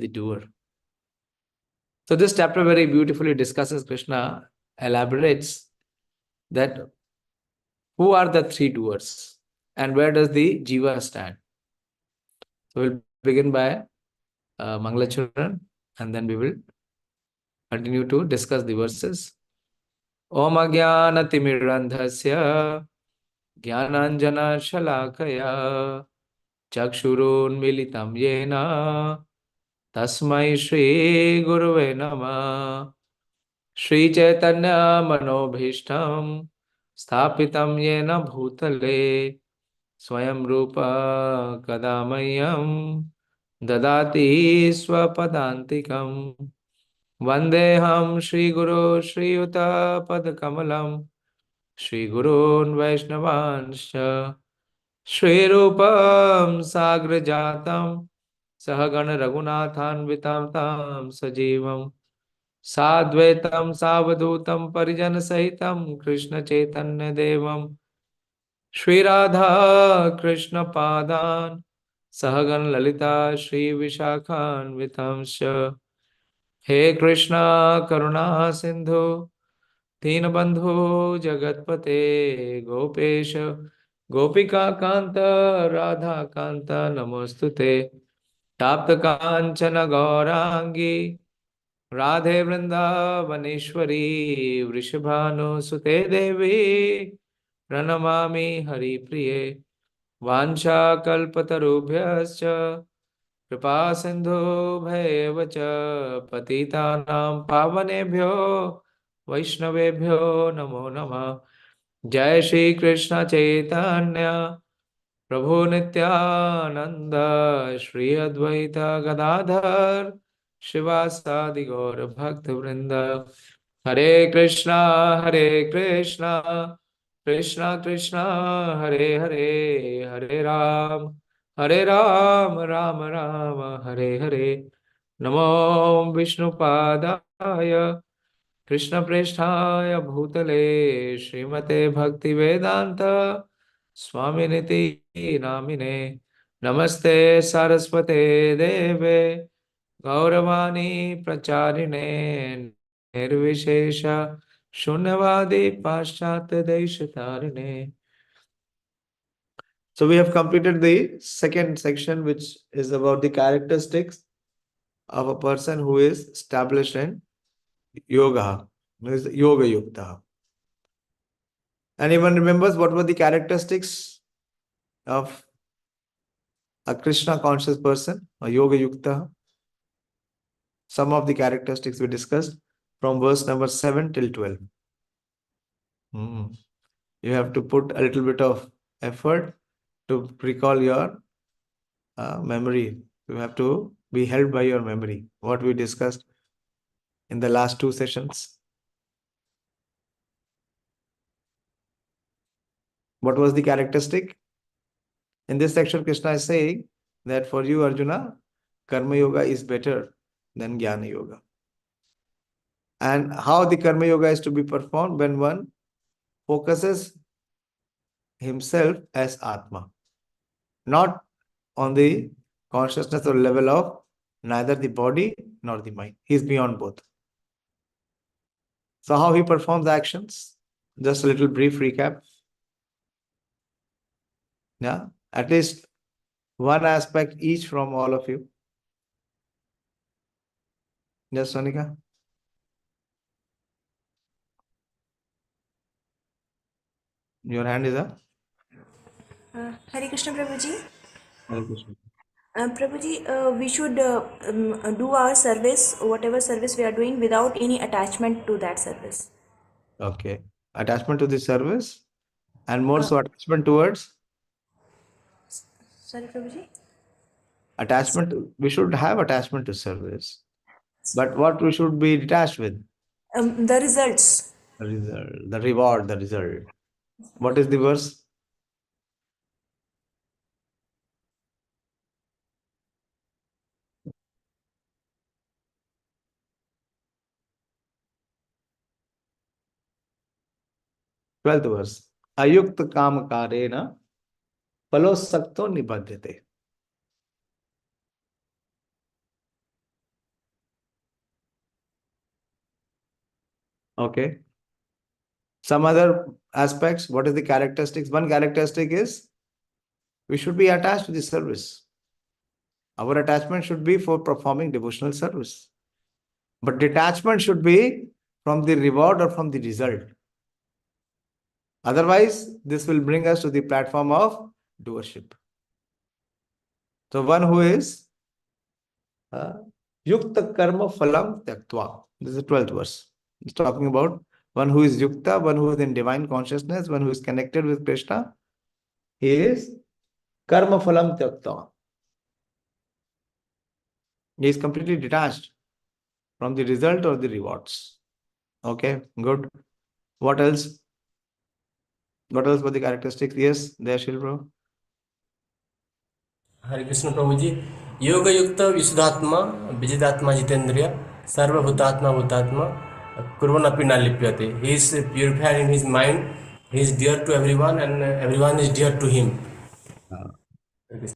the doer. So this chapter very beautifully discusses, Krishna elaborates that who are the three doers and where does the jiva stand. So we'll begin by Mangalacharan and then we will continue to discuss the verses. Om Ajñānatimirandhasya Jnananjana Shalakaya Chakshurunmilitam Yena Tasmai Shri Guruve Namah. Shri Chaitanya Manobhishtam Sthapitam Yena Bhutale Swayam Rupa Kadamayam Dadati Swapadantikam Vandeham Shri Guru Shri Yuta Padakamalam Shri Gurun Vaishnavanscha Shri Rupam Sagrajatam Sahagana Raghunathanvitam Tam Sajivam Sadvaitam Savadhutam Parijana Sahitam Krishna Chaitanya Devam Shri Radha Krishna Padan Sahagan Lalita Shri Vishakhan Vitamsha He Krishna Karuna Sindhu Deenabandhu Jagatpate Gopesha Gopika Kanta Radha Kanta Namostute Tapta Kanchana Gaurangi Radhe Vrindavaneshwari Vrishabhanu Sute Devi Pranamami Hari Priye Vansha Kalpatarubhyascha Kripa Sindhu Bhayavacha Patitanam Pavanebhyo Vaishnavebhyo Namo Namah. Jai Shri Krishna Chaitanya Prabhu Nityananda Shri Advaita Gadadhar Shivasadi Gaura Bhakta Vrinda. Hare Krishna Krishna Krishna Hare Hare, Hare Ram Ram Ram Hare Hare. Namo Vishnu Padaya Krishna Presthaya Bhutale Srimate Bhakti Vedanta Swaminiti Namine. Namaste Saraswate Deve Gauravani Pracharine Nirvishesha Shunyavadi Paschatya Deshatarine. So we have completed the second section, which is about the characteristics of a person who is established in yoga, who is yoga yukta. Anyone remembers what were the characteristics of a Krishna conscious person, a yoga yukta? Some of the characteristics we discussed from verse number 7 till 12. You have to put a little bit of effort to recall your memory. You have to be held by your memory, what we discussed in the last two sessions. What was the characteristic? In this section, Krishna is saying that for you, Arjuna, karma yoga is better than jnana yoga. And how the karma yoga is to be performed? When one focuses himself as Atma, not on the consciousness or level of neither the body nor the mind. He is beyond both. So how he performs actions? Just a little brief recap. Yeah, at least one aspect each from all of you. Yes, Sonika? Your hand is up. Hare Krishna Prabhuji. Hare Krishna. Prabhuji, we should do our service, whatever service we are doing, without any attachment to that service. Okay. Attachment to the service and more so attachment towards? Sorry, Prabhuji? Attachment, we should have attachment to service. But what we should be detached with? The results. The result, the reward, the result. What is the verse? Twelfth verse. Ayukta kamakarena phalosakto nibadhyate. Okay. Some other aspects, what is the characteristics? One characteristic is we should be attached to the service. Our attachment should be for performing devotional service. But detachment should be from the reward or from the result. Otherwise, this will bring us to the platform of doership. So one who is yukta karma-phala-saṁyogaṁ. This is the 12th verse. It's talking about one who is yukta, one who is in divine consciousness, one who is connected with Krishna. He is karma-phala-saṁyogaṁ. He is completely detached from the result or the rewards. Okay, good. What else? What else were the characteristics? Yes, there, Shilbro. हरे कृष्ण प्रभु जी योग युक्त विशुद्धात्मा विजितात्मा जितेंद्रिय सर्वभूतात्मा भूतात्मा कुर्वन्नपि न लिप्यते. He is purified in his mind. He is dear to everyone and everyone is dear to him.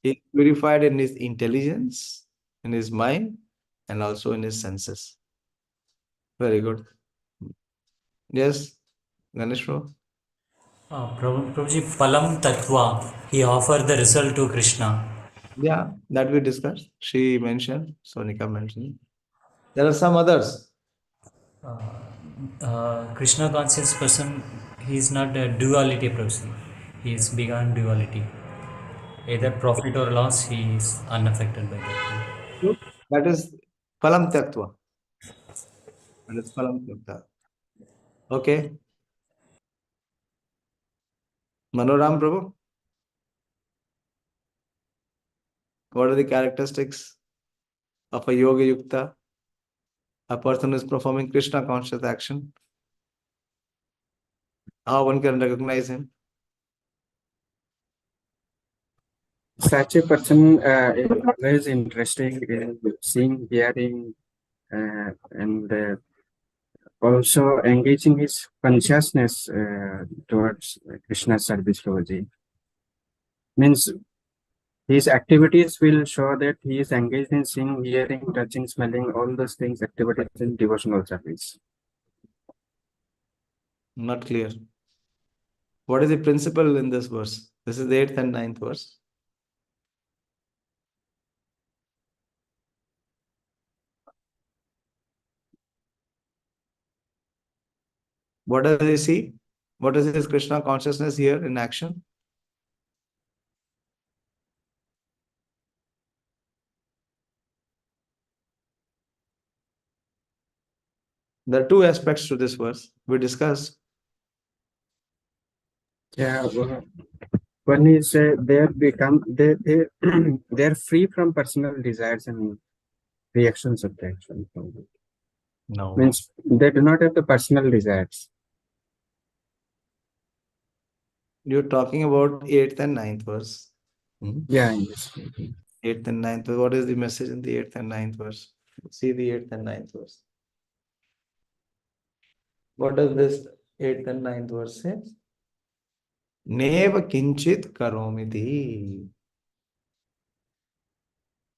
He is purified in his intelligence, in his mind, and also in his senses. Very good. Yes, Ganeshwar. Prabhuji, palam tattva, he offered the result to Krishna. Yeah, that we discussed. She mentioned, Sonika mentioned. There are some others. Krishna conscious person, he is not a duality person. He is beyond duality. Either profit or loss, he is unaffected by that. Good. That is Palam Tattva. That is Palam Tattva. Okay. Manoram Prabhu. What are the characteristics of a Yoga Yukta? A person who is performing Krishna conscious action. How one can recognize him? Such a person is always interested in seeing, hearing, and also engaging his consciousness towards Krishna service. Prabhuji. Means his activities will show that he is engaged in seeing, hearing, touching, smelling, all those things, activities in devotional service. Not clear. What is the principle in this verse? This is the 8th and 9th verse. What does he see? What is his Krishna consciousness here in action? There are two aspects to this verse. We discussed. Yeah, one is they're free from personal desires and reactions of the action. No. Means they do not have the personal desires. You're talking about 8th and 9th verse. Yeah, yes. 8th and 9th verse. What is the message in the 8th and 9th verse? See the 8th and 9th verse. What does this 8th and 9th verse say? Neva kinchit karomiti.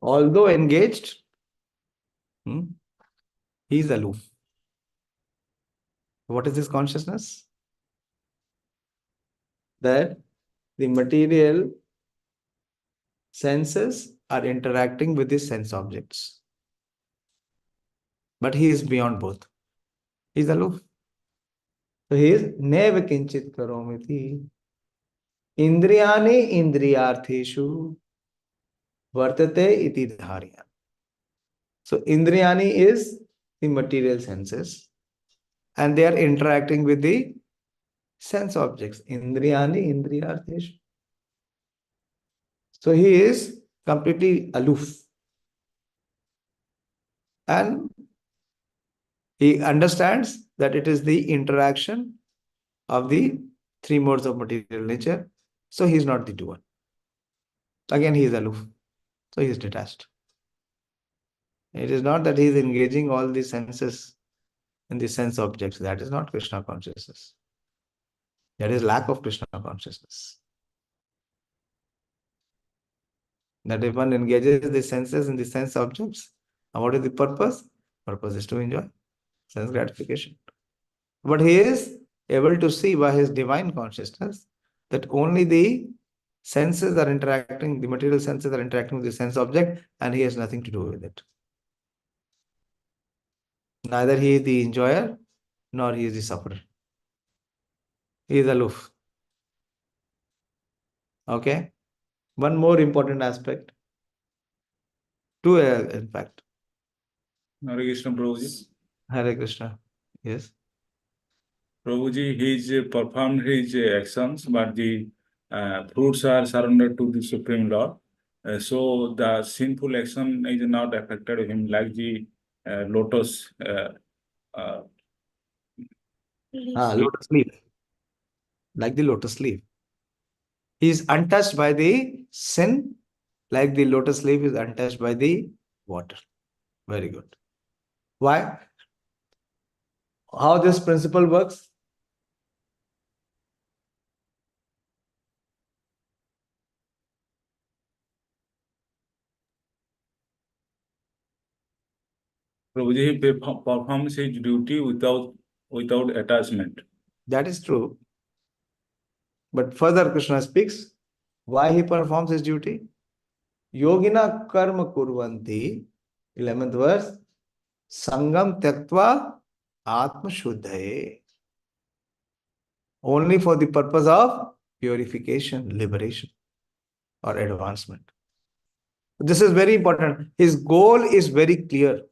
Although engaged, he is aloof. What is his consciousness? That the material senses are interacting with the sense objects. But he is beyond both. He is aloof. So he is neva kinchit karomiti. Indriyani indriyartheshu vartate iti dharya. So indriyani is the material senses and they are interacting with the sense objects. Indriyani indriyartheshu. So he is completely aloof. And he understands that it is the interaction of the three modes of material nature. So he is not the doer. Again, he is aloof. So he is detached. It is not that he is engaging all the senses in the sense objects. That is not Krishna consciousness. That is lack of Krishna consciousness. That if one engages the senses in the sense objects, and what is the purpose? Purpose is to enjoy sense gratification. But he is able to see by his divine consciousness that only the senses are interacting, the material senses are interacting with the sense object, and he has nothing to do with it. Neither he is the enjoyer, nor he is the sufferer. He is aloof. Okay? One more important aspect. Two, in fact. Hare Krishna, Prabhuji. Hare Krishna. Yes. Prabhuji, he performed his actions, but the fruits are surrendered to the Supreme Lord. So the sinful action is not affected him like the lotus. Lotus leaf. Like the lotus leaf. He is untouched by the sin, like the lotus leaf is untouched by the water. Very good. Why? How this principle works? Prabhuji, he performs his duty without attachment. That is true. But further Krishna speaks why he performs his duty. Yogina karma kurvanti, 11th verse, sangam tyaktva atma shuddhaye. Only for the purpose of purification, liberation, or advancement. This is very important. His goal is very clear.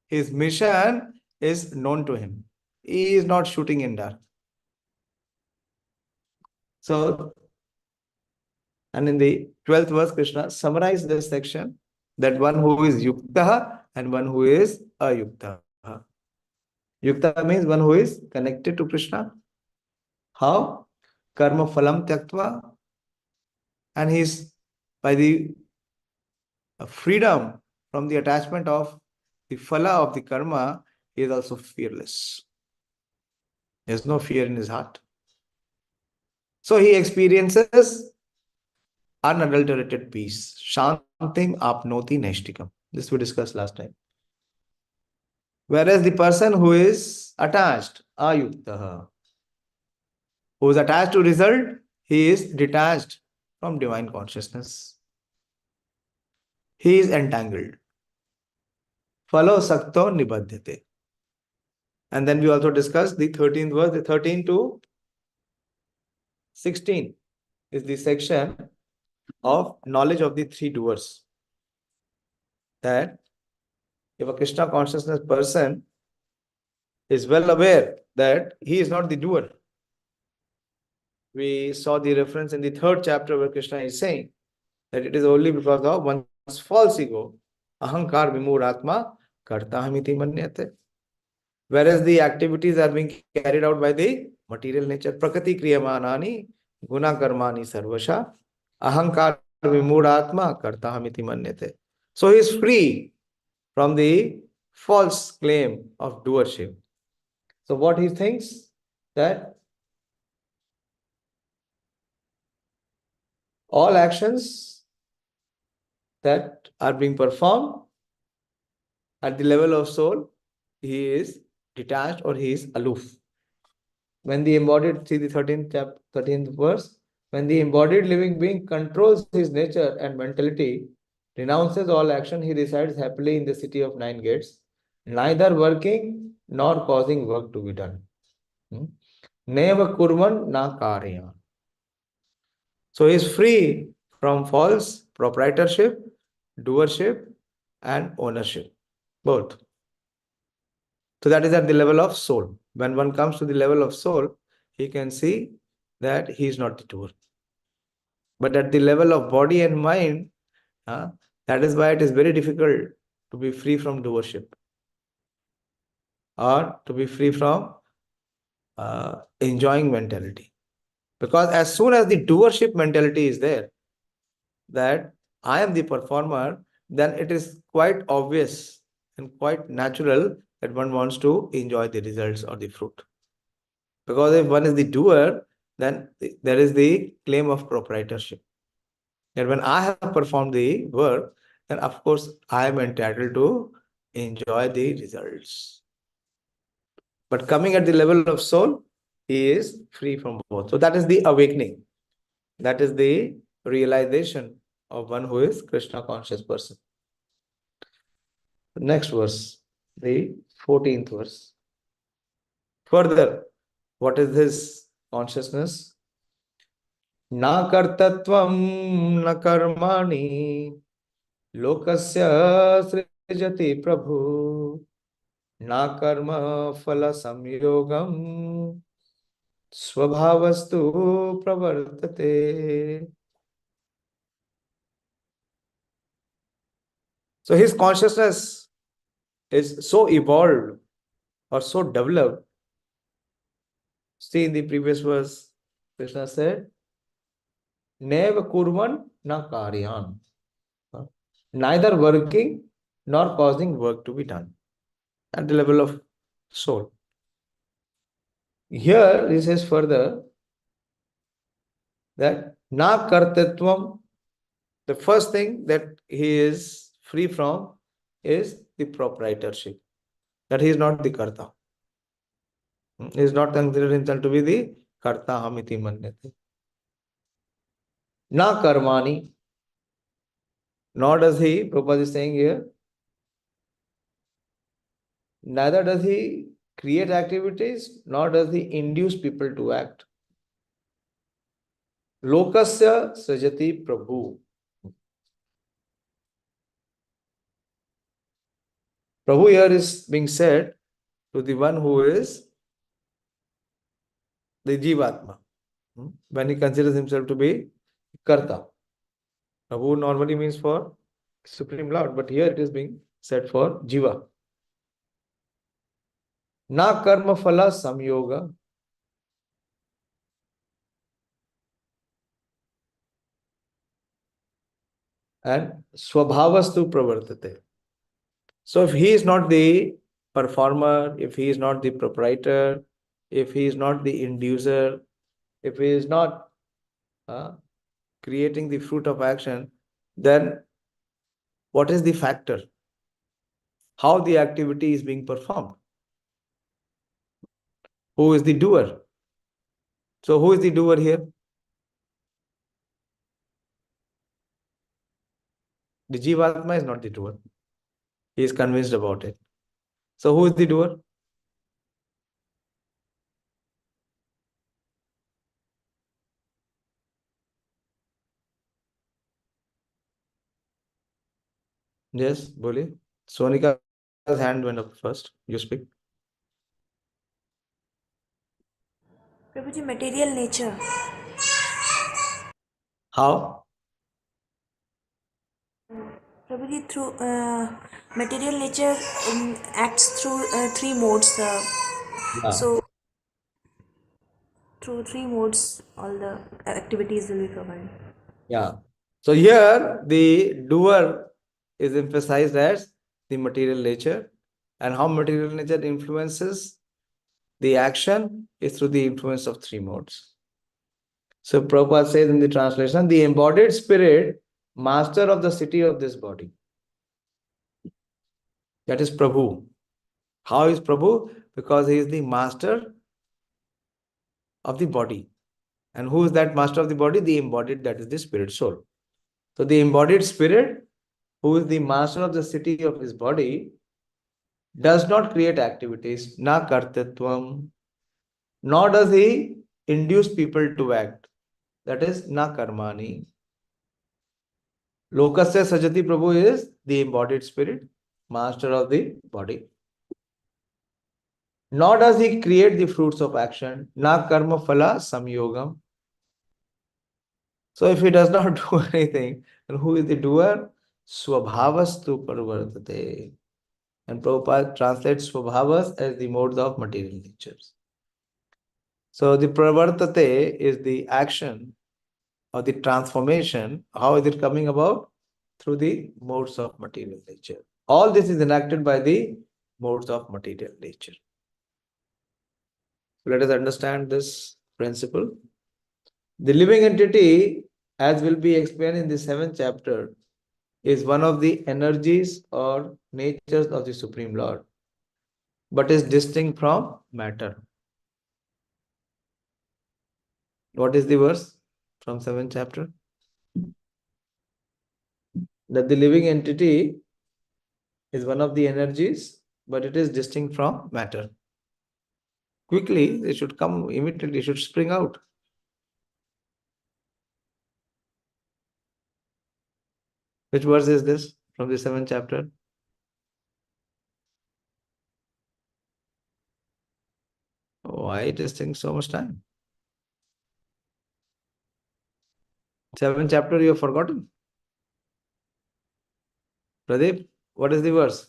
His mission is known to him. He is not shooting in dark. So, and in the 12th verse, Krishna summarized this section, that one who is yukta and one who is ayukta. Yukta means one who is connected to Krishna. How? Karma-phala-saṁyogaṁ. And he is by the freedom from the attachment of the phala of the karma, he is also fearless. There is no fear in his heart. So he experiences unadulterated peace. Shantim apnoti nāśitam. This we discussed last time. Whereas the person who is attached, ayukta, who is attached to result, he is detached from divine consciousness. He is entangled. Phalo sakto nibadhyate. And then we also discussed the 13th verse, the 13 to 16 is the section of knowledge of the three doers. That if a Krishna consciousness person is well aware that he is not the doer. We saw the reference in the 3rd chapter where Krishna is saying that it is only because of one's false ego, ahankar vimūಢātma kartṛtvaṁ muhyanti. Whereas the activities are being carried out by the material nature. Prakriti kriyamanani guna karmāṇi sarvasha ahankar vimūಢātma kartṛtvaṁ muhyanti. So he is free from the false claim of doership. So what he thinks, that all actions that are being performed at the level of soul, he is detached or he is aloof. When the embodied, see the 13th verse, when the embodied living being controls his nature and mentality, renounces all action, he resides happily in the city of 9 gates, neither working nor causing work to be done. Neva kurvan na karya. So he is free from false proprietorship, doership, and ownership. Both. So that is at the level of soul. When one comes to the level of soul, he can see that he is not the doer. But at the level of body and mind, that is why it is very difficult to be free from doership or to be free from enjoying mentality. Because as soon as the doership mentality is there, that I am the performer, then it is quite obvious and quite natural that one wants to enjoy the results or the fruit. Because if one is the doer, then there is the claim of proprietorship. That when I have performed the work, then of course I am entitled to enjoy the results. But coming at the level of soul, he is free from both. So that is the awakening. That is the realization of one who is Krishna conscious person. Next verse, the 14th verse. Further, what is this consciousness? Na kartṛtvaṁ na karmāṇi lokasya sṛjati prabhuḥ na karma-phala-saṁyogaṁ svabhāvastu pravartate. So his consciousness is so evolved or so developed. See, in the previous verse, Krishna said, Neva kurvan na karyan. Neither working nor causing work to be done at the level of soul. Here he says further that na kartṛtvaṁ, the first thing that he is free from is the proprietorship. That he is not the karta. He is not considered himself to be the karta hamiti manyate. Na karmāṇi, nor does he, Prabhupada is saying here, neither does he create activities, nor does he induce people to act. Lokasya sṛjati prabhuḥ. Prabhu here is being said to the one who is the jivatma, when he considers himself to be karta. Prabhu normally means for Supreme Lord, but here it is being said for jiva. Na karma-phala-saṁyogaṁ. And svabhāvastu pravartate. So if he is not the performer, if he is not the proprietor, if he is not the inducer, if he is not creating the fruit of action, then what is the factor? How the activity is being performed? Who is the doer? So who is the doer here? The Jivatma is not the doer. He is convinced about it. So who is the doer? Yes, Boli. Sonika's hand went up first. You speak. Prabhuji, material nature. How? Prabhuji, through material nature acts through three modes. So, through three modes, all the activities will be performed. Yeah. So here the doer is emphasized as the material nature, and how material nature influences the action is through the influence of three modes. So Prabhupada says in the translation, the embodied spirit, master of the city of this body. That is Prabhu. How is Prabhu? Because he is the master of the body. And who is that master of the body? The embodied, that is the spirit soul. So the embodied spirit, who is the master of the city of his body, does not create activities, na kartṛtvaṁ, nor does he induce people to act. That is na karmāṇi. Lokasya sṛjati Prabhu is the embodied spirit, master of the body. Nor does he create the fruits of action, na karma-phala-saṁyogaṁ. So if he does not do anything, then who is the doer? Svabhāvastu pravartate. And Prabhupada translates svabhāvas as the modes of material natures. So the pravartate is the action or the transformation. How is it coming about? Through the modes of material nature. All this is enacted by the modes of material nature. Let us understand this principle. The living entity, as will be explained in the 7th chapter, is one of the energies or natures of the Supreme Lord. but is distinct from matter. What is the verse from 7th chapter? That the living entity is one of the energies, but it is distinct from matter. Quickly, they should come immediately, should spring out. Which verse is this from the 7th chapter? Why it is taking so much time? 7th chapter you have forgotten. Pradeep, what is the verse?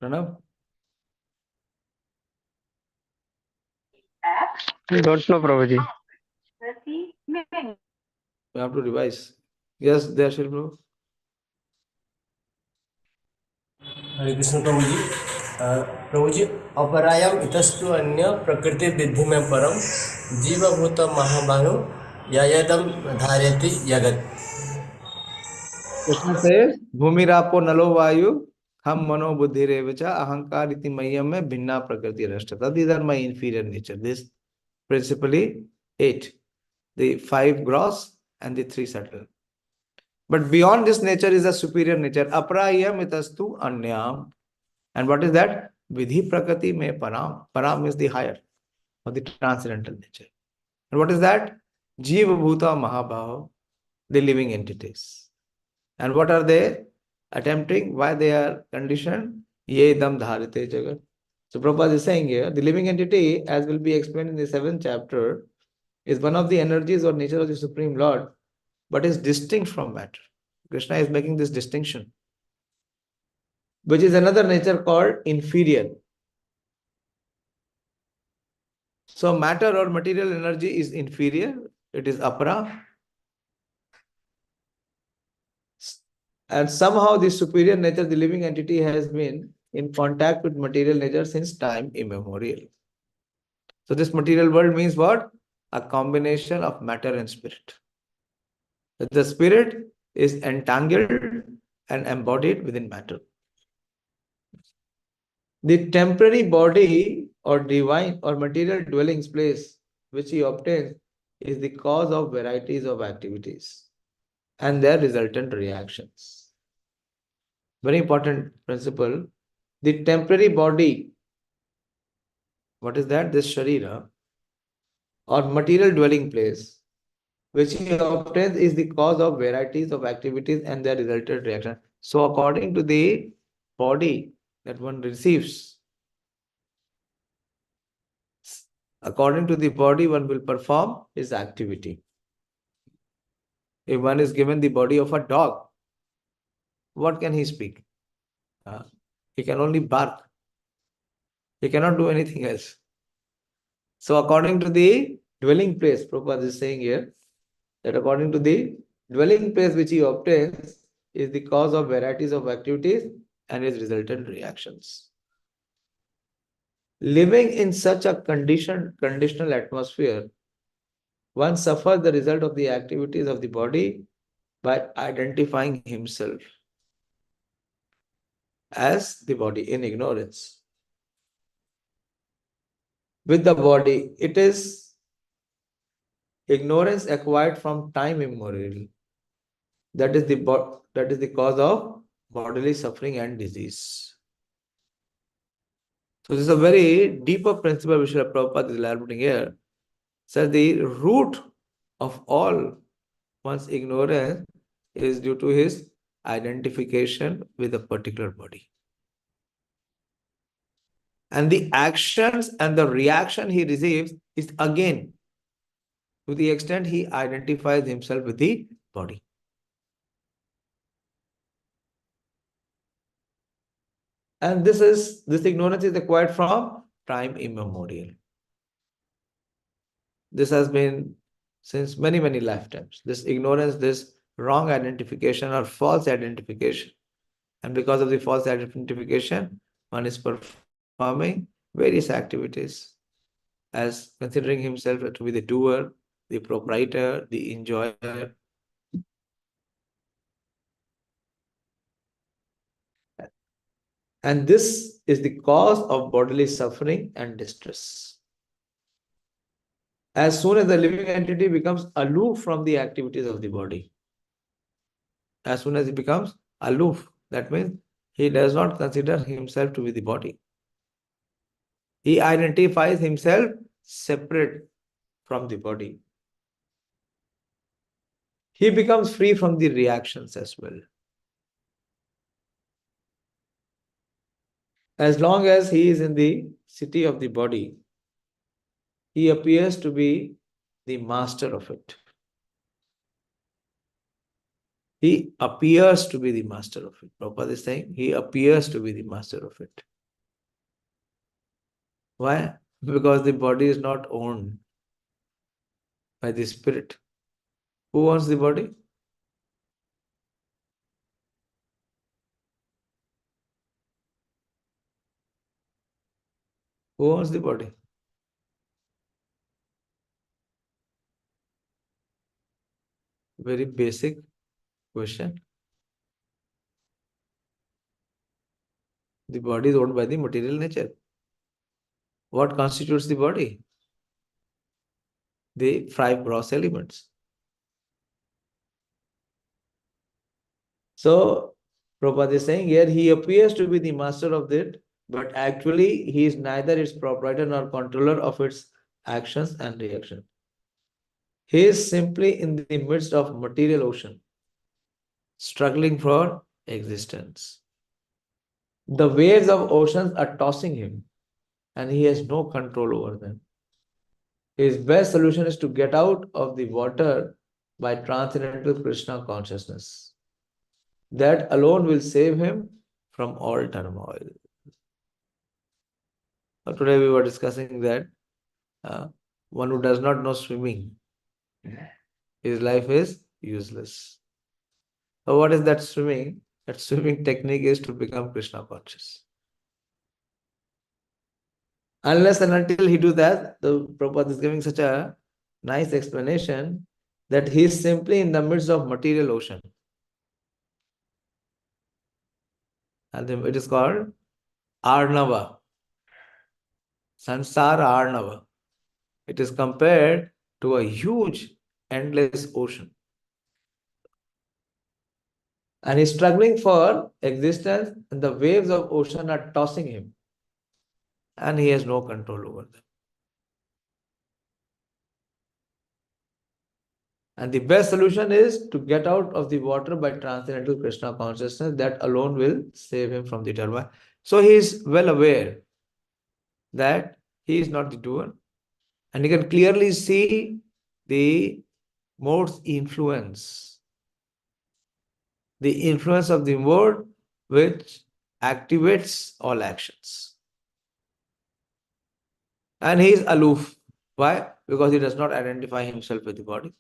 Pranav? I don't know, Prabhuji. We have to revise. Yes, there shall be. हरे कृष्ण प्रभु जी। प्रभु जी, अपरायम इतस्तु अन्य प्रकृति विधि में परम जीवभूत महाबाहो यदम धारयति जगत। Krishna says, Bhumirapo nalo vayu, ham mano buddhi revacha, ahankar iti mayam mein bhinna prakriti rashtata. These are my inferior nature. This principally 8. The 5 gross and the 3 subtle. But beyond this nature is a superior nature. Aprayam itastu anyam. And what is that? Vidhi prakriti me param. Param is the higher or the transcendental nature. And what is that? Jiva bhuta mahabhava, the living entities. And what are they attempting? Why they are conditioned? Ye dam dharite jagat. So Prabhupada is saying here, the living entity, as will be explained in the 7th chapter, is one of the energies or nature of the Supreme Lord, but is distinct from matter. Krishna is making this distinction, which is another nature called inferior. So matter or material energy is inferior, it is apara. And somehow this superior nature, the living entity, has been in contact with material nature since time immemorial. So this material world means what? A combination of matter and spirit. The spirit is entangled and embodied within matter. The temporary body or divine or material dwellings place which he obtains is the cause of varieties of activities and their resultant reactions. Very important principle. The temporary body, what is that? This sharira or material dwelling place which he obtains is the cause of varieties of activities and their resultant reaction. So according to the body that one receives, according to the body one will perform his activity. If one is given the body of a dog, what can he speak? He can only bark. He cannot do anything else. So according to the dwelling place, Prabhupada is saying here, that according to the dwelling place which he obtains is the cause of varieties of activities and its resultant reactions. Living in such a conditional atmosphere, one suffers the result of the activities of the body by identifying himself as the body in ignorance. With the body, it is ignorance acquired from time immemorial. That is the cause of bodily suffering and disease. So this is a very deeper principle which Srila Prabhupada is elaborating here. So the root of all one's ignorance is due to his identification with a particular body. And the actions and the reaction he receives is again to the extent he identifies himself with the body. And this ignorance is acquired from time immemorial. this has been since many, many lifetimes. This ignorance, this wrong identification or false identification. And because of the false identification, one is performing various activities as considering himself to be the doer, the proprietor, the enjoyer. And this is the cause of bodily suffering and distress. As soon as the living entity becomes aloof from the activities of the body, as soon as he becomes aloof, that means he does not consider himself to be the body. He identifies himself separate from the body. He becomes free from the reactions as well. As long as he is in the city of the body, he appears to be the master of it. He appears to be the master of it. Prabhupada is saying he appears to be the master of it. Why? Because the body is not owned by the spirit. Who owns the body? Who owns the body? Very basic question. The body is owned by the material nature. What constitutes the body? The five gross elements. So, Prabhupada is saying here he appears to be the master of it, but actually he is neither its proprietor nor controller of its actions and reactions. He is simply in the midst of material ocean, struggling for existence. The waves of oceans are tossing him, and he has no control over them. His best solution is to get out of the water by transcendental Krishna consciousness. That alone will save him from all turmoil. So today we were discussing that one who does not know swimming, his life is useless. So what is that swimming? That swimming technique is to become Krishna conscious. Unless and until he do that, the Prabhupada is giving such a nice explanation that he is simply in the midst of material ocean. And then it is called Arnava. Sansara Arnava. It is compared to a huge, endless ocean. And he's struggling for existence, and the waves of ocean are tossing him. And he has no control over them. And the best solution is to get out of the water by transcendental Krishna consciousness. That alone will save him from the turmoil. So he is well aware that he is not the doer. And you can clearly see the mode's influence. The influence of the mode which activates all actions. And he is aloof. Why? Because he does not identify himself with the body.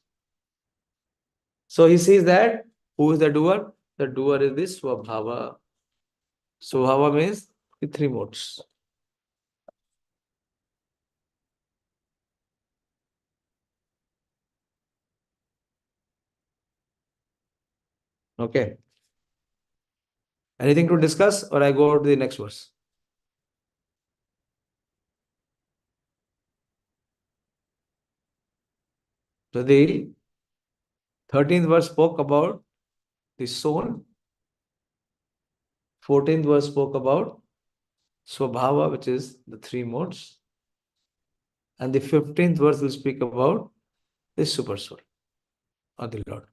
So he sees that who is the doer? The doer is the svabhāva. Svabhāva means the three modes. Okay. Anything to discuss, or I go to the next verse? So the 13th verse spoke about the soul. 14th verse spoke about svabhāva, which is the three modes. And the 15th verse will speak about the super soul or the Lord.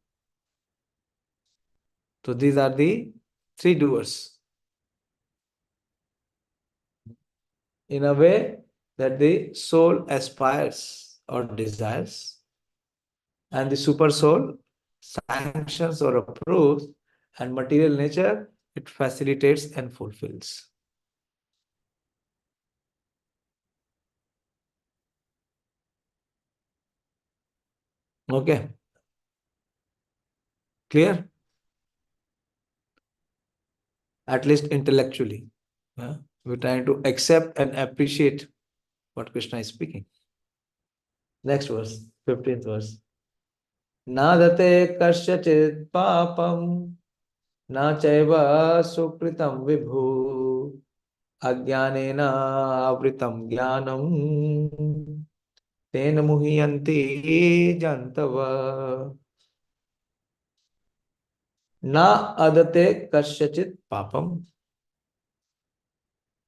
So these are the three doers. In a way that the soul aspires or desires, and the super soul sanctions or approves, and material nature, it facilitates and fulfills. Okay. Clear? At least intellectually. Yeah? We're trying to accept and appreciate what Krishna is speaking. Next verse, 15th verse. Nādatte kasyacit pāpaṁ na caiva sukṛtaṁ vibhuḥ ajñānenāvṛtaṁ jñānaṁ tena muhyanti jantavaḥ nādatte kasyacit pāpaṁ.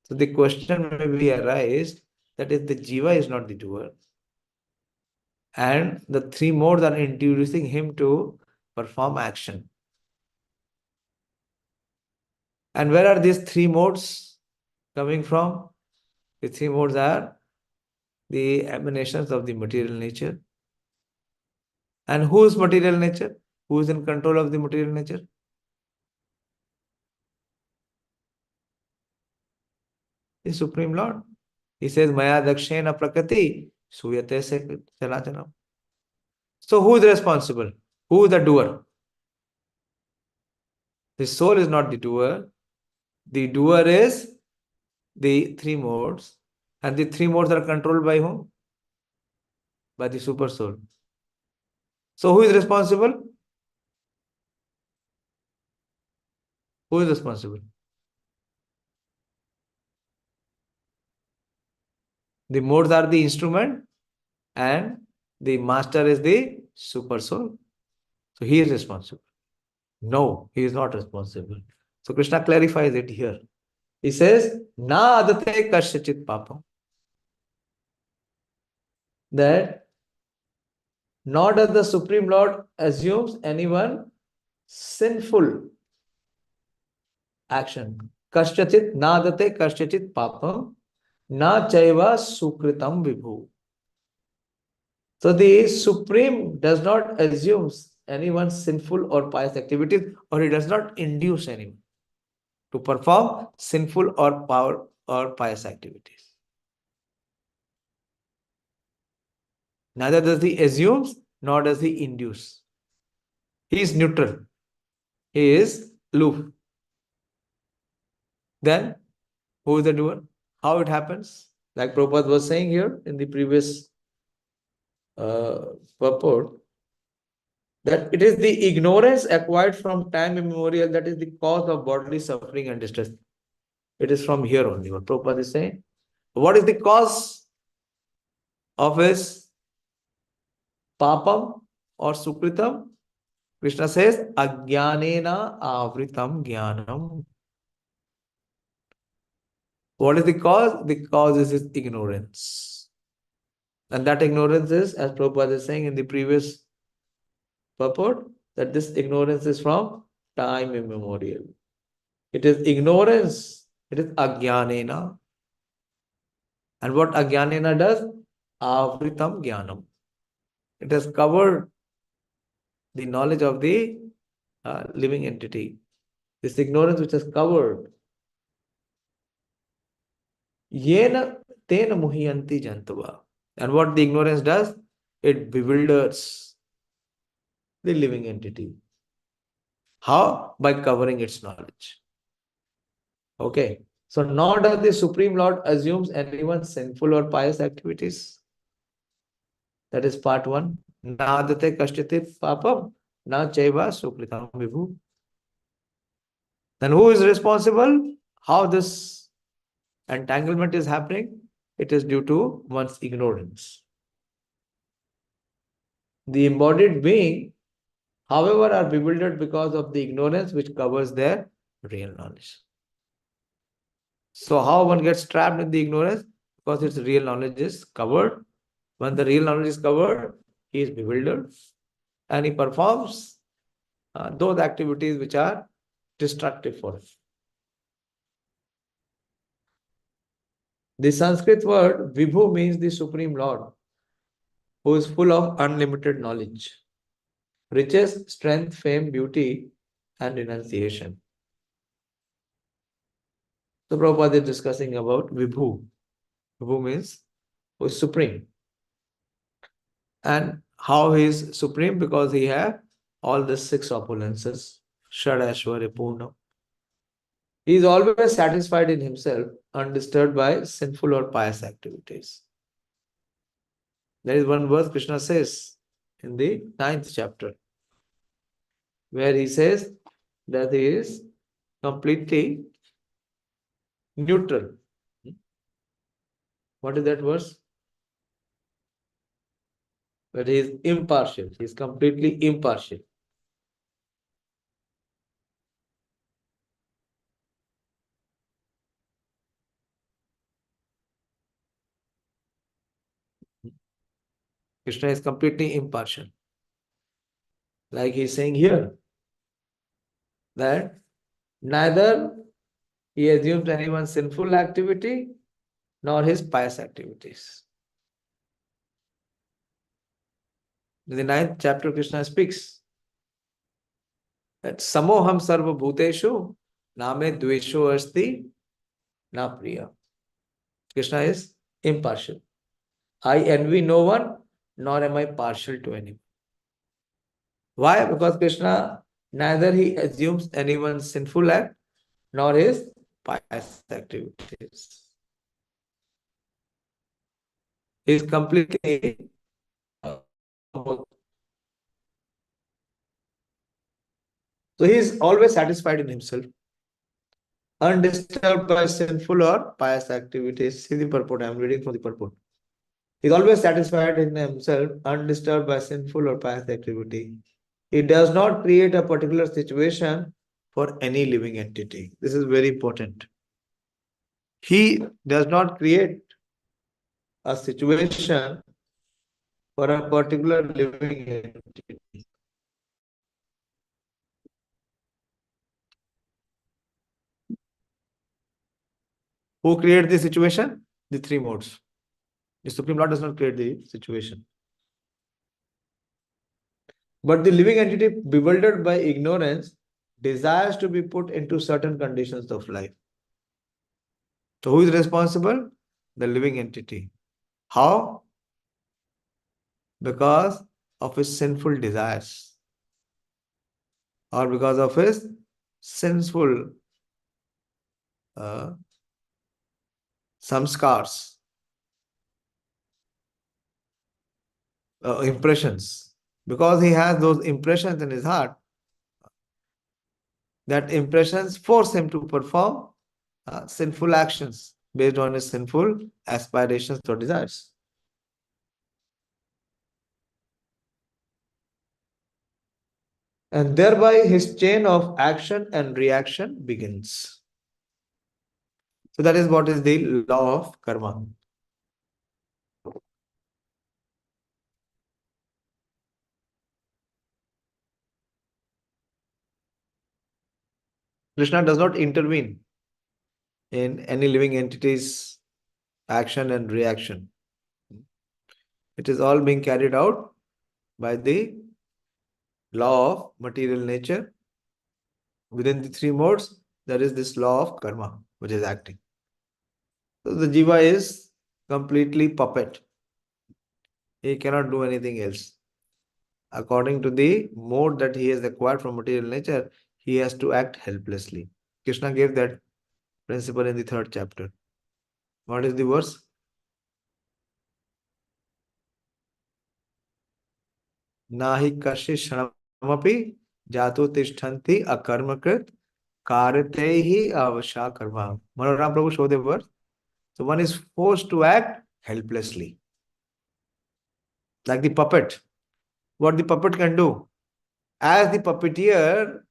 So the question may be arise that if the jiva is not the doer, and the three modes are introducing him to perform action. And where are these three modes coming from? The three modes are the emanations of the material nature. And whose material nature? Who is in control of the material nature? The Supreme Lord. He says, Maya dakshena prakriti suyate sanātanam. So who is responsible? Who is the doer? The soul is not the doer. The doer is the three modes. And the three modes are controlled by whom? By the super soul. So who is responsible? Who is responsible? The modes are the instrument and the master is the super soul. So he is responsible. No, he is not responsible. So Krishna clarifies it here. He says, nādatte kasyacit pāpaṁ. That nor does the Supreme Lord assumes anyone sinful action. Kasyacit nādatte kasyacit pāpaṁ na caiva sukṛtaṁ vibhuḥ. So the Supreme does not assume anyone's sinful or pious activities, or he does not induce anyone to perform sinful or power or pious activities. Neither does he assume nor does he induce. He is neutral. He is aloof. Then who is the doer? How it happens? Like Prabhupada was saying here in the previous purport, that it is the ignorance acquired from time immemorial that is the cause of bodily suffering and distress. It is from here only what Prabhupada is saying. What is the cause of his papam or sukṛtaṁ? Krishna says, ajñānenāvṛtaṁ jñānaṁ. What is the cause? The cause is his ignorance. And that ignorance is, as Prabhupada is saying in the previous purport, that this ignorance is from time immemorial. It is ignorance. It is ajñānena. And what ajñānena does? Avritam jnanam. It has covered the knowledge of the living entity. This ignorance which has covered. Tena muhyanti jantavaḥ. And what the ignorance does? It bewilders the living entity. How? By covering its knowledge. Okay. So nor does the Supreme Lord assumes anyone's sinful or pious activities. That is part one. Nādatte kasyacit pāpaṁ na caiva sukṛtaṁ vibhuḥ. Then who is responsible? How this entanglement is happening? It is due to one's ignorance. The embodied being, however, are bewildered because of the ignorance which covers their real knowledge. So how one gets trapped in the ignorance? Because its real knowledge is covered. When the real knowledge is covered, he is bewildered and he performs those activities which are destructive for him. The Sanskrit word vibhuḥ means the Supreme Lord, who is full of unlimited knowledge, riches, strength, fame, beauty, and renunciation. So Prabhupada is discussing about vibhuḥ. Vibhuḥ means who is supreme. And How he is supreme? Because he has all the 6 opulences. Shadashwarya Purnam. He is always satisfied in himself, undisturbed by sinful or pious activities. There is one verse Krishna says in the 9th chapter, where he says that he is completely neutral. What is that verse? That he is impartial. He is completely impartial. Krishna is completely impartial. Like he is saying here, that neither he assumes anyone's sinful activity nor his pious activities. In the 9th chapter, Krishna speaks that samoham sarva bhuteshu name dvesho asti na priya. Krishna is impartial. I envy no one, nor am I partial to anyone. Why? Because Krishna, neither he assumes anyone's sinful act, nor his pious activities. He is completely so he is always satisfied in himself, undisturbed by sinful or pious activities. See the purport, I am reading from the purport. He is always satisfied in himself, undisturbed by sinful or pious activity. He does not create a particular situation for any living entity. This is very important. He does not create a situation for a particular living entity. Who creates the situation? The 3 modes. The Supreme Lord does not create the situation. But the living entity, bewildered by ignorance, desires to be put into certain conditions of life. So who is responsible? The living entity. How? Because of his sinful desires, or because of his sinful samskars, impressions. Because he has those impressions in his heart, that impressions force him to perform sinful actions based on his sinful aspirations or desires. And thereby his chain of action and reaction begins. So that is what is the law of karma. Krishna does not intervene in any living entity's action and reaction. It is all being carried out by the law of material nature. Within the 3 modes, there is this law of karma, which is acting. So the jiva is completely puppet. He cannot do anything else. According to the mode that he has acquired from material nature, he has to act helplessly. Krishna gave that principle in the 3rd chapter. What is the verse? Nahi kashi shanamapi jato tishtanti akarmakrit kartehi avasha karma. Manoram Prabhu show the verse. So one is forced to act helplessly. Like the puppet. What the puppet can do? As the puppeteer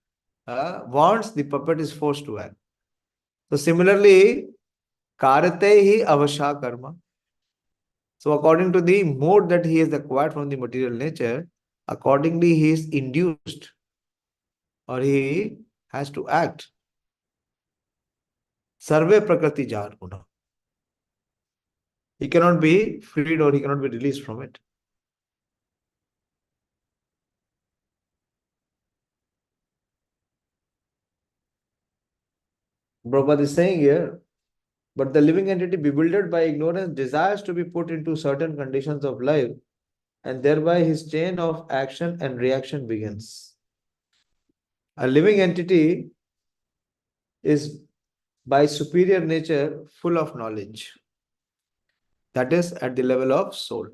wants, the puppet is forced to act. So similarly, kartehi avasha karma. So according to the mode that he has acquired from the material nature, accordingly he is induced, or he has to act. Sarve prakriti jar guna. He cannot be freed or he cannot be released from it. Prabhupada is saying here, but the living entity bewildered by ignorance desires to be put into certain conditions of life and thereby his chain of action and reaction begins. A living entity is by superior nature full of knowledge. That is at the level of soul.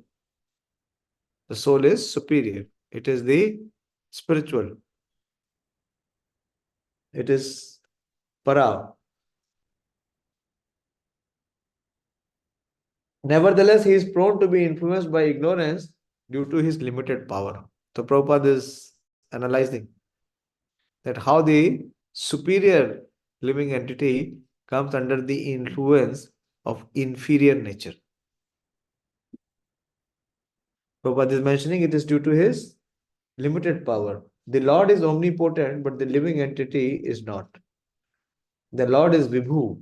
The soul is superior. It is the spiritual. It is para. Nevertheless, he is prone to be influenced by ignorance due to his limited power. So Prabhupada is analyzing that how the superior living entity comes under the influence of inferior nature. Prabhupada is mentioning it is due to his limited power. The Lord is omnipotent, but the living entity is not. The Lord is vibhuḥ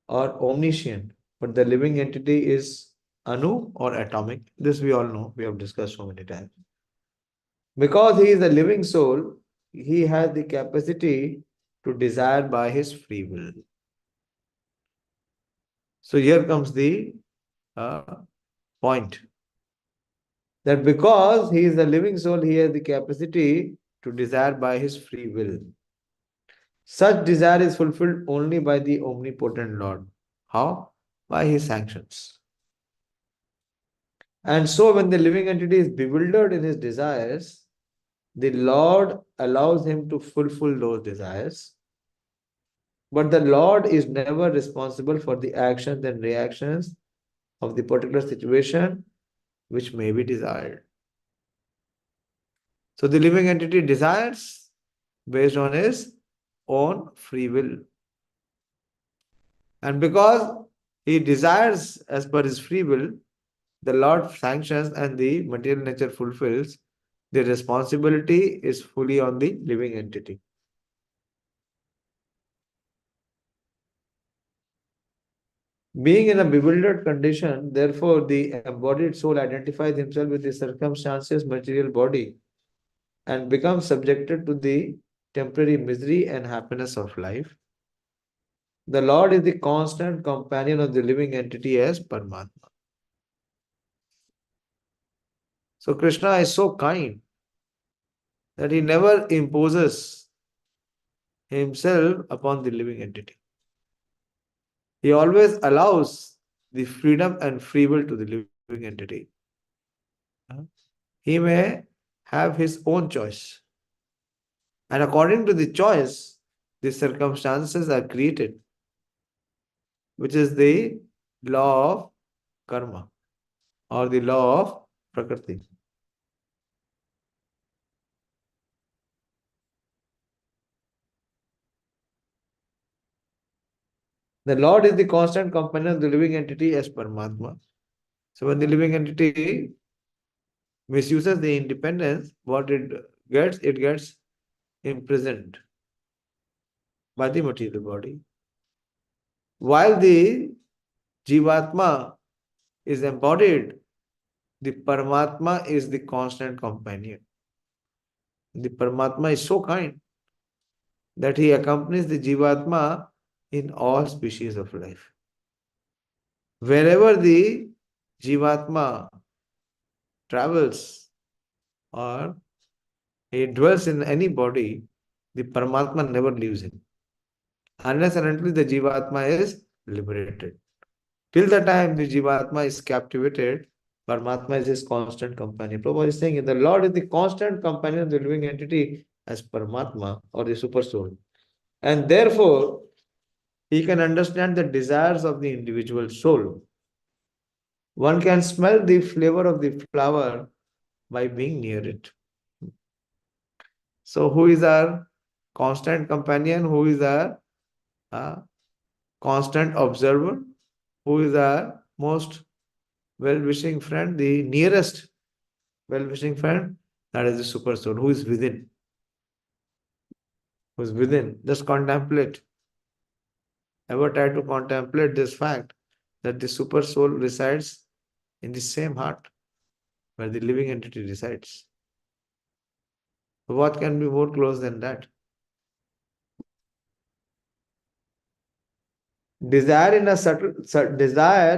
or omniscient, but the living entity is anu or atomic. This we all know. We have discussed so many times. Because he is a living soul, he has the capacity to desire by his free will. So here comes the point. That because he is a living soul, he has the capacity to desire by his free will. Such desire is fulfilled only by the omnipotent Lord. How? By his sanctions. And so when the living entity is bewildered in his desires, the Lord allows him to fulfill those desires. But the Lord is never responsible for the actions and reactions of the particular situation which may be desired. So the living entity desires based on his own free will. And because he desires as per his free will, the Lord sanctions and the material nature fulfills. The responsibility is fully on the living entity. Being in a bewildered condition, therefore, the embodied soul identifies himself with the circumstances, material body, and becomes subjected to the temporary misery and happiness of life. The Lord is the constant companion of the living entity as Paramatma. So Krishna is so kind that he never imposes himself upon the living entity. He always allows the freedom and free will to the living entity. He may have his own choice. And according to the choice, the circumstances are created, which is the law of karma or the law of prakriti. The Lord is the constant companion of the living entity as Paramatma. So when the living entity misuses the independence, what it gets imprisoned by the material body. While the Jivatma is embodied, the Paramatma is the constant companion. The Paramatma is so kind that he accompanies the Jivatma in all species of life. Wherever the Jivatma travels or he dwells in any body, the Paramatma never leaves him. Unless and until the Jivatma is liberated. Till the time the Jivatma is captivated, Paramatma is his constant companion. Prabhupada is saying the Lord is the constant companion of the living entity as Paramatma or the super soul. And therefore, he can understand the desires of the individual soul. One can smell the flavor of the flower by being near it. So who is our constant companion? Who is our constant observer? Who is our most well-wishing friend? The nearest well-wishing friend? That is the super soul, who is within. Who is within. Just contemplate. Ever try to contemplate this fact that the super soul resides in the same heart where the living entity resides? What can be more close than that? Desire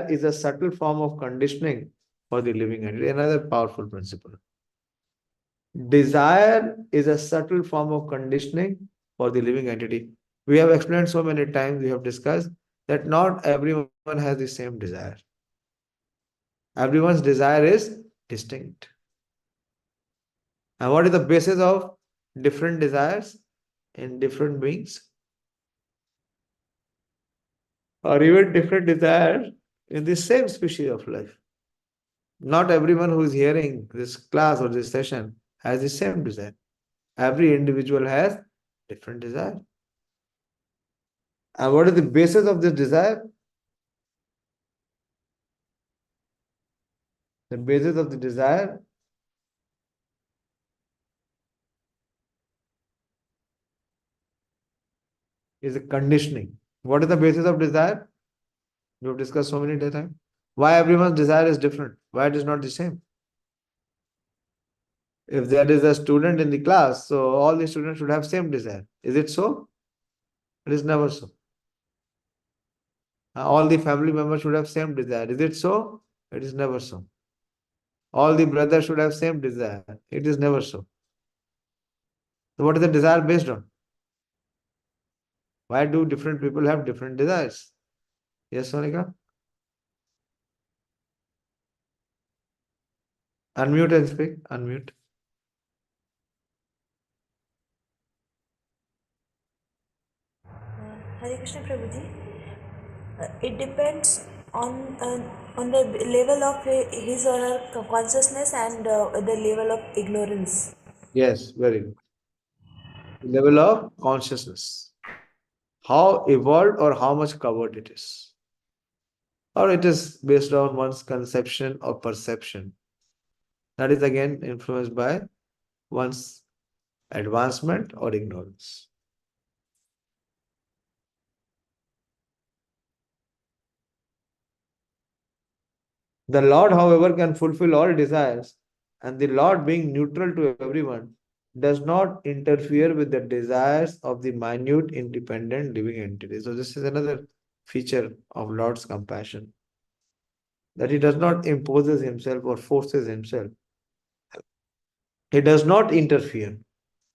is a subtle form of conditioning for the living entity. Another powerful principle. Desire is a subtle form of conditioning for the living entity. We have explained so many times, we have discussed that not everyone has the same desire. Everyone's desire is distinct. And what is the basis of different desires in different beings? Or even different desires in the same species of life. Not everyone who is hearing this class or this session has the same desire. Every individual has different desire. And what is the basis of this desire? The basis of the desire is a conditioning. What is the basis of desire? We have discussed so many times. Why everyone's desire is different? Why it is not the same? If there is a student in the class, so all the students should have same desire. Is it so? It is never so. All the family members should have same desire. Is it so? It is never so. All the brothers should have same desire. It is never so. So what is the desire based on? Why do different people have different desires? Yes, Sonika? Unmute and speak. Unmute. Hare Krishna Prabhuji. It depends on the level of his or her consciousness and the level of ignorance. Yes, very good. Level of consciousness. How evolved or how much covered it is. Or it is based on one's conception or perception. That is again influenced by one's advancement or ignorance. The Lord, however, can fulfill all desires, and the Lord, being neutral to everyone, does not interfere with the desires of the minute independent living entities. So this is another feature of Lord's compassion, that he does not imposes himself or forces himself. He does not interfere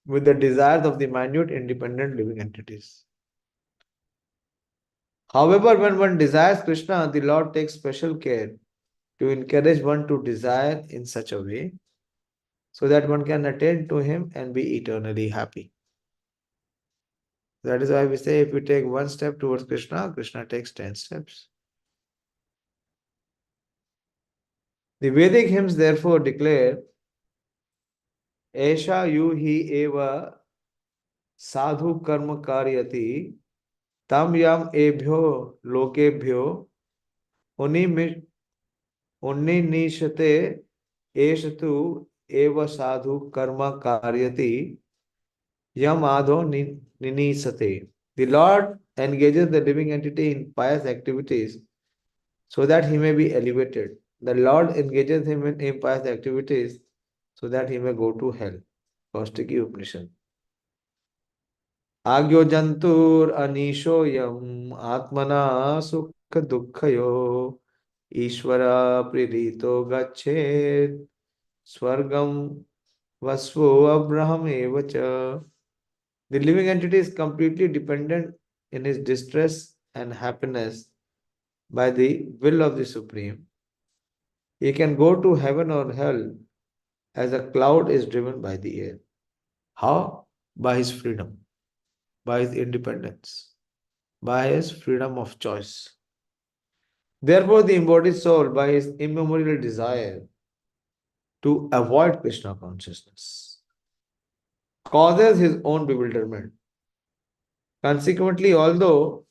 with the desires of the minute independent living entities. However, when one desires Krishna, the Lord takes special care to encourage one to desire in such a way so that one can attain to him and be eternally happy. That is why we say if we take one step towards Krishna, Krishna takes 10 steps. The Vedic hymns therefore declare, Esha yuhi eva sadhu karma karyati tam yam ebhyo lokebhyo unni nishate eshatu eva sadhu karma karyati yam adho ninisate. The Lord engages the living entity in pious activities so that he may be elevated. The Lord engages him in impious activities so that he may go to hell. Kaustiki Upanishad. Agyo jantur anisho yam ātmanaḥ sukha dukkhayo Ishvara pririto gachet swargam vasvo abraham evacha. The living entity is completely dependent in his distress and happiness by the will of the Supreme. He can go to heaven or hell as a cloud is driven by the air. How? By his freedom, by his independence, by his freedom of choice. Therefore, the embodied soul, by his immemorial desire to avoid Krishna consciousness, causes his own bewilderment. Consequently, although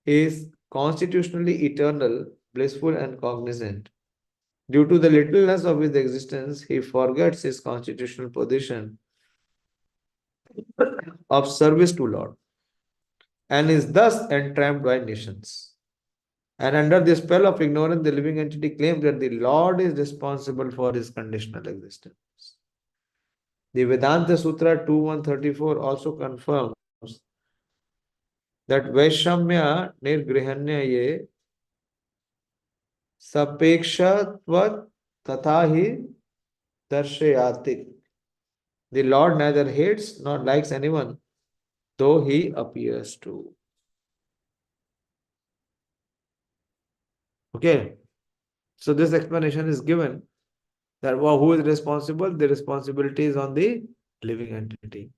he is constitutionally eternal, blissful, and cognizant, due to the littleness of his existence, he forgets his constitutional position of service to Lord and is thus entrapped by nations. And under the spell of ignorance, the living entity claims that the Lord is responsible for his conditional existence. The Vedanta Sutra 2134 also confirms that Vaishamya Nirgrihanya ye sapekshatvat tathahi darshayati. The Lord neither hates nor likes anyone, though he appears to. Okay. So this explanation is given that who is responsible? The responsibility is on the living entity.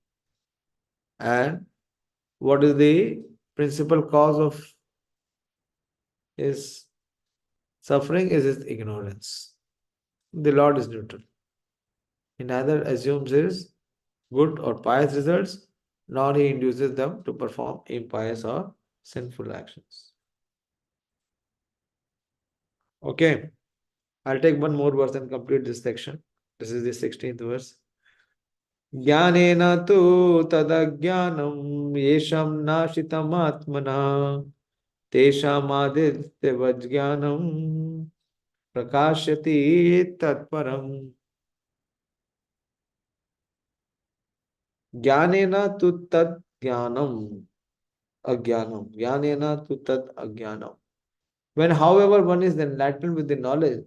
And what is the principal cause of his suffering is his ignorance. The Lord is neutral. He neither assumes his good or pious results, nor he induces them to perform impious or sinful actions. Okay, I'll take one more verse and complete this section. This is the 16th verse. Jñānena tu tadajñānam yeṣāṁ nāśitam ātmanaḥ teṣām āditya-vaj prakāśayati param. Jnanena tu tad jnanam ajñānam. Jnanena tu tad ajñānam. When, however, one is enlightened with the knowledge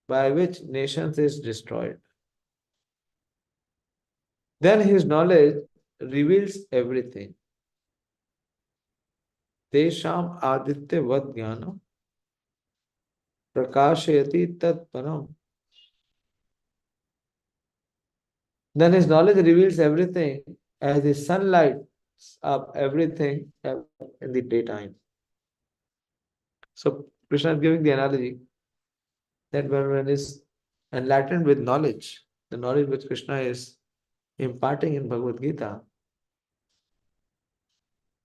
by which nations is destroyed, then his knowledge reveals everything. Teṣām āditya-vaj prakāśayati param. Then his knowledge reveals everything as the sun lights up everything in the daytime. So Krishna is giving the analogy that when one is enlightened with knowledge, the knowledge which Krishna is imparting in Bhagavad Gita.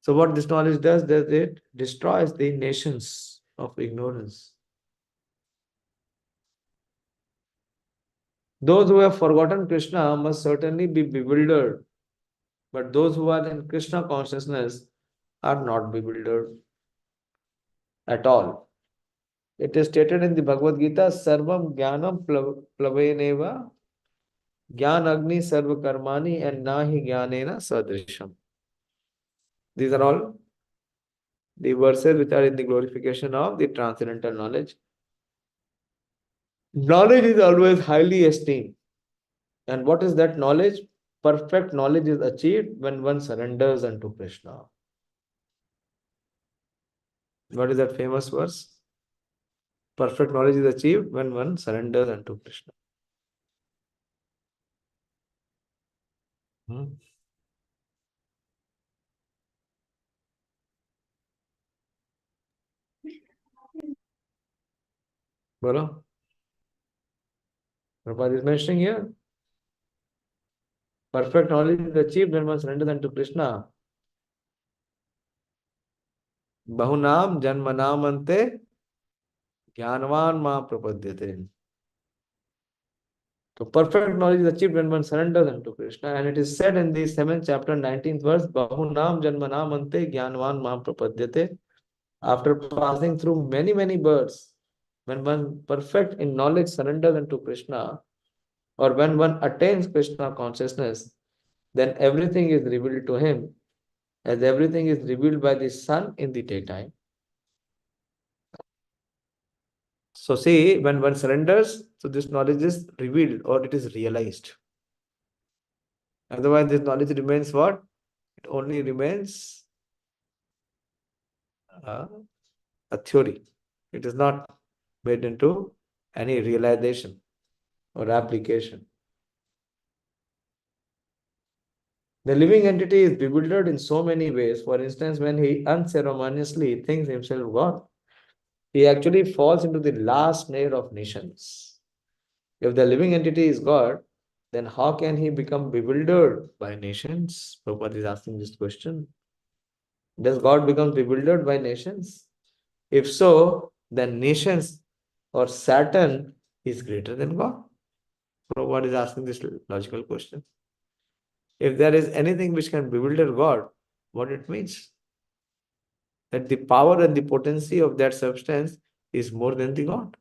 So what this knowledge does, that it destroys the nations of ignorance. Those who have forgotten Krishna must certainly be bewildered, but those who are in Krishna consciousness are not bewildered at all. It is stated in the Bhagavad Gita, Sarvam Jnanam Plaveneva Jnanagni Sarva Karmāṇi and Nahi jñānena sadrisham. These are all the verses which are in the glorification of the transcendental knowledge. Knowledge is always highly esteemed. And what is that knowledge? Perfect knowledge is achieved when one surrenders unto Krishna. What is that famous verse? Perfect knowledge is achieved when one surrenders unto Krishna. Bolo? Prabhupada is mentioning here. Perfect knowledge is achieved when one surrenders unto Krishna. Bahunam janmanamante jnānavān mā prapadyate. So perfect knowledge is achieved when one surrenders unto Krishna. And it is said in the 7th chapter, 19th verse, Bahunam janmanamante jnānavān mā prapadyate. After passing through many, many births, when one perfect in knowledge surrenders unto Krishna, or when one attains Krishna consciousness, then everything is revealed to him, as everything is revealed by the sun in the daytime. So see, when one surrenders, so this knowledge is revealed or it is realized. Otherwise, this knowledge remains what? It only remains a theory. It is not made into any realization or application. The living entity is bewildered in so many ways. For instance, when he unceremoniously thinks himself God, he actually falls into the last snare of nations. If the living entity is God, then how can he become bewildered by nations? Prabhupada is asking this question. Does God become bewildered by nations? If so, then nations or Saturn is greater than God. Prabhupada is asking this logical question. If there is anything which can bewilder God, what it means? That the power and the potency of that substance is more than the God.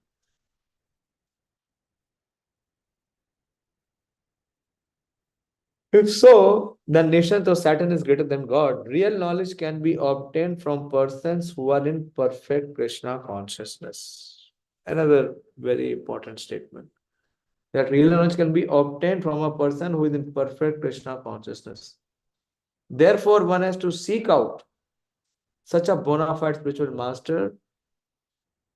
If so, then nations or Saturn is greater than God. Real knowledge can be obtained from persons who are in perfect Krishna consciousness. Another very important statement, that real knowledge can be obtained from a person who is in perfect Krishna consciousness. Therefore, one has to seek out such a bona fide spiritual master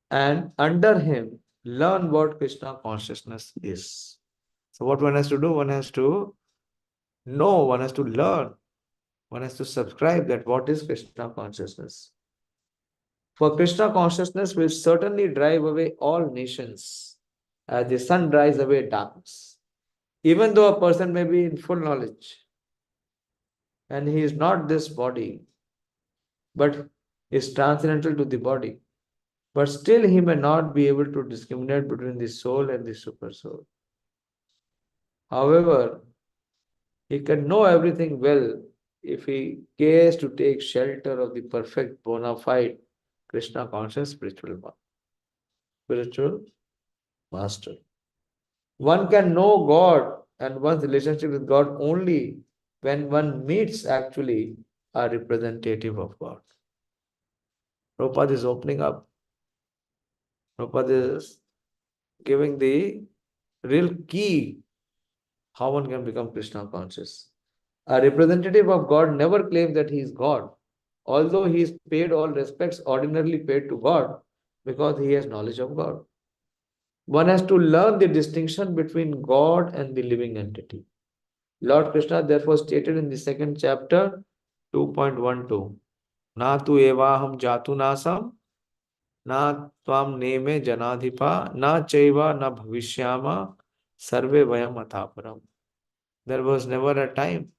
and under him learn what Krishna consciousness is. So what one has to do? One has to know, one has to learn, one has to subscribe that what is Krishna consciousness. For Krishna consciousness will certainly drive away all nations as the sun drives away darkness. Even though a person may be in full knowledge and he is not this body, but is transcendental to the body, but still he may not be able to discriminate between the soul and the super soul. However, he can know everything well if he cares to take shelter of the perfect bona fide Krishna conscious spiritual master. One can know God and one's relationship with God only when one meets actually a representative of God. Prabhupada is opening up. Prabhupada is giving the real key how one can become Krishna conscious. A representative of God never claims that he is God, although he is paid all respects ordinarily paid to God because he has knowledge of God. One has to learn the distinction between God and the living entity. Lord Krishna therefore stated in the second chapter 2.12, Na tu evaham jatu nasam, na tvam neme janadhipa, na caiva na bhavishyama, sarve vayam athaparam. There was never a time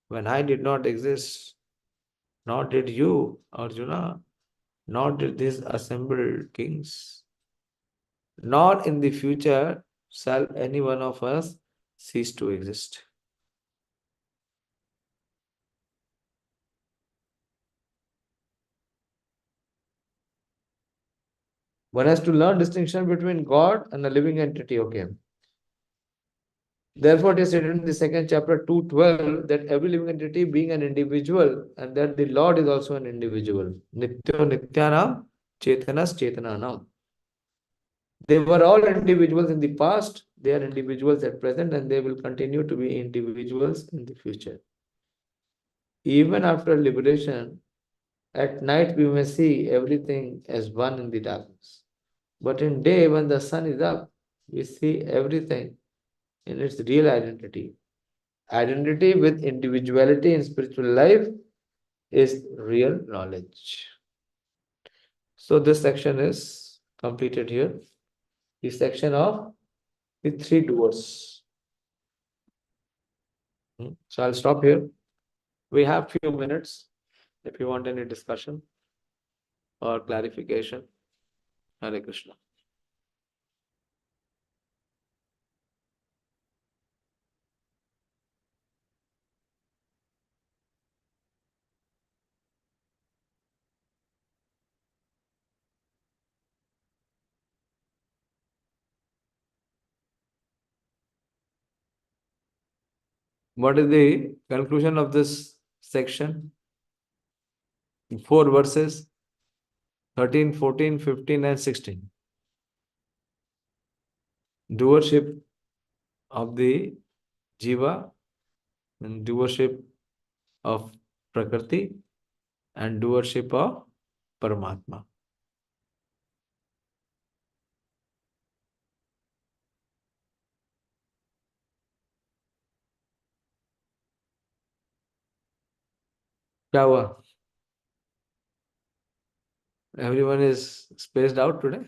when I did not exist, nor did you, Arjuna, nor did these assembled kings. Nor in the future shall any one of us cease to exist. One has to learn distinction between God and a living entity, okay? Therefore, it is stated in the second chapter 2.12 that every living entity being an individual and that the Lord is also an individual. Nityo nityanam chetanas chetananam. They were all individuals in the past, they are individuals at present, and they will continue to be individuals in the future. Even after liberation, at night we may see everything as one in the darkness. But in day, when the sun is up, we see everything in its real identity. Identity with individuality in spiritual life is real knowledge. So this section is completed here. The section of the three doers. So I'll stop here. We have few minutes if you want any discussion or clarification. Hare Krishna. What is the conclusion of this section? 4 verses 13, 14, 15 and 16. Doership of the jiva and doership of prakriti and doership of Paramatma. क्या हुआ? Everyone is spaced out today?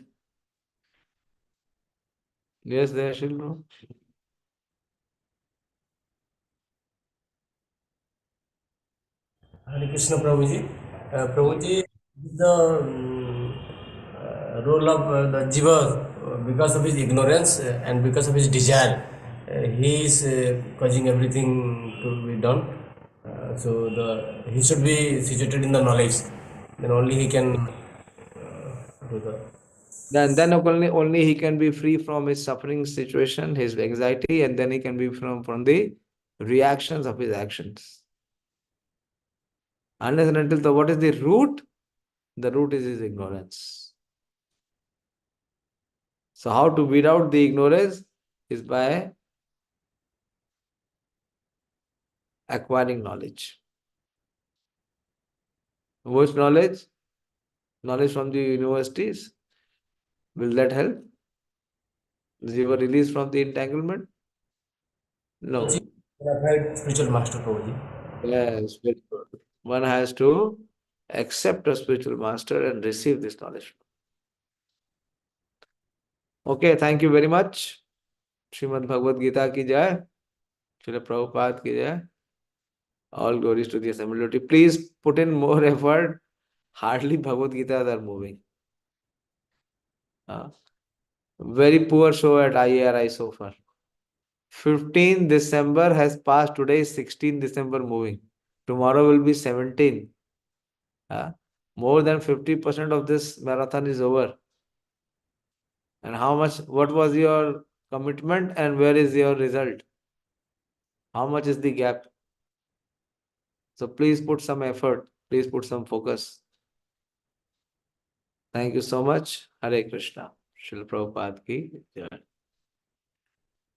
Yes, they should know. Hare Krishna, Prabhuji. Prabhuji, the role of the jiva, because of his ignorance and because of his desire, he is causing everything to be done. So he should be situated in the knowledge. Then only he can do the. Then only he can be free from his suffering situation, his anxiety, and then he can be from the reactions of his actions. Unless and until what is the root? The root is his ignorance. So how to weed out the ignorance is by acquiring knowledge. Which knowledge? Knowledge from the universities. Will that help? Is you were released from the entanglement? No. Spiritual master, Prabhuji. Yes, very good. One has to accept a spiritual master and receive this knowledge. Okay, thank you very much. Srimad Bhagavad Gita ki jai. Srila Prabhupada ki jai. All glories to the assembled. Please put in more effort. Hardly Bhagavad Gitas are moving. Very poor show at IARI so far. 15 December has passed. Today is 16 December moving. Tomorrow will be 17. More than 50% of this marathon is over. And how much, what was your commitment and where is your result? How much is the gap? So please put some effort. Please put some focus. Thank you so much. Hare Krishna. Srila Prabhupada ki jai.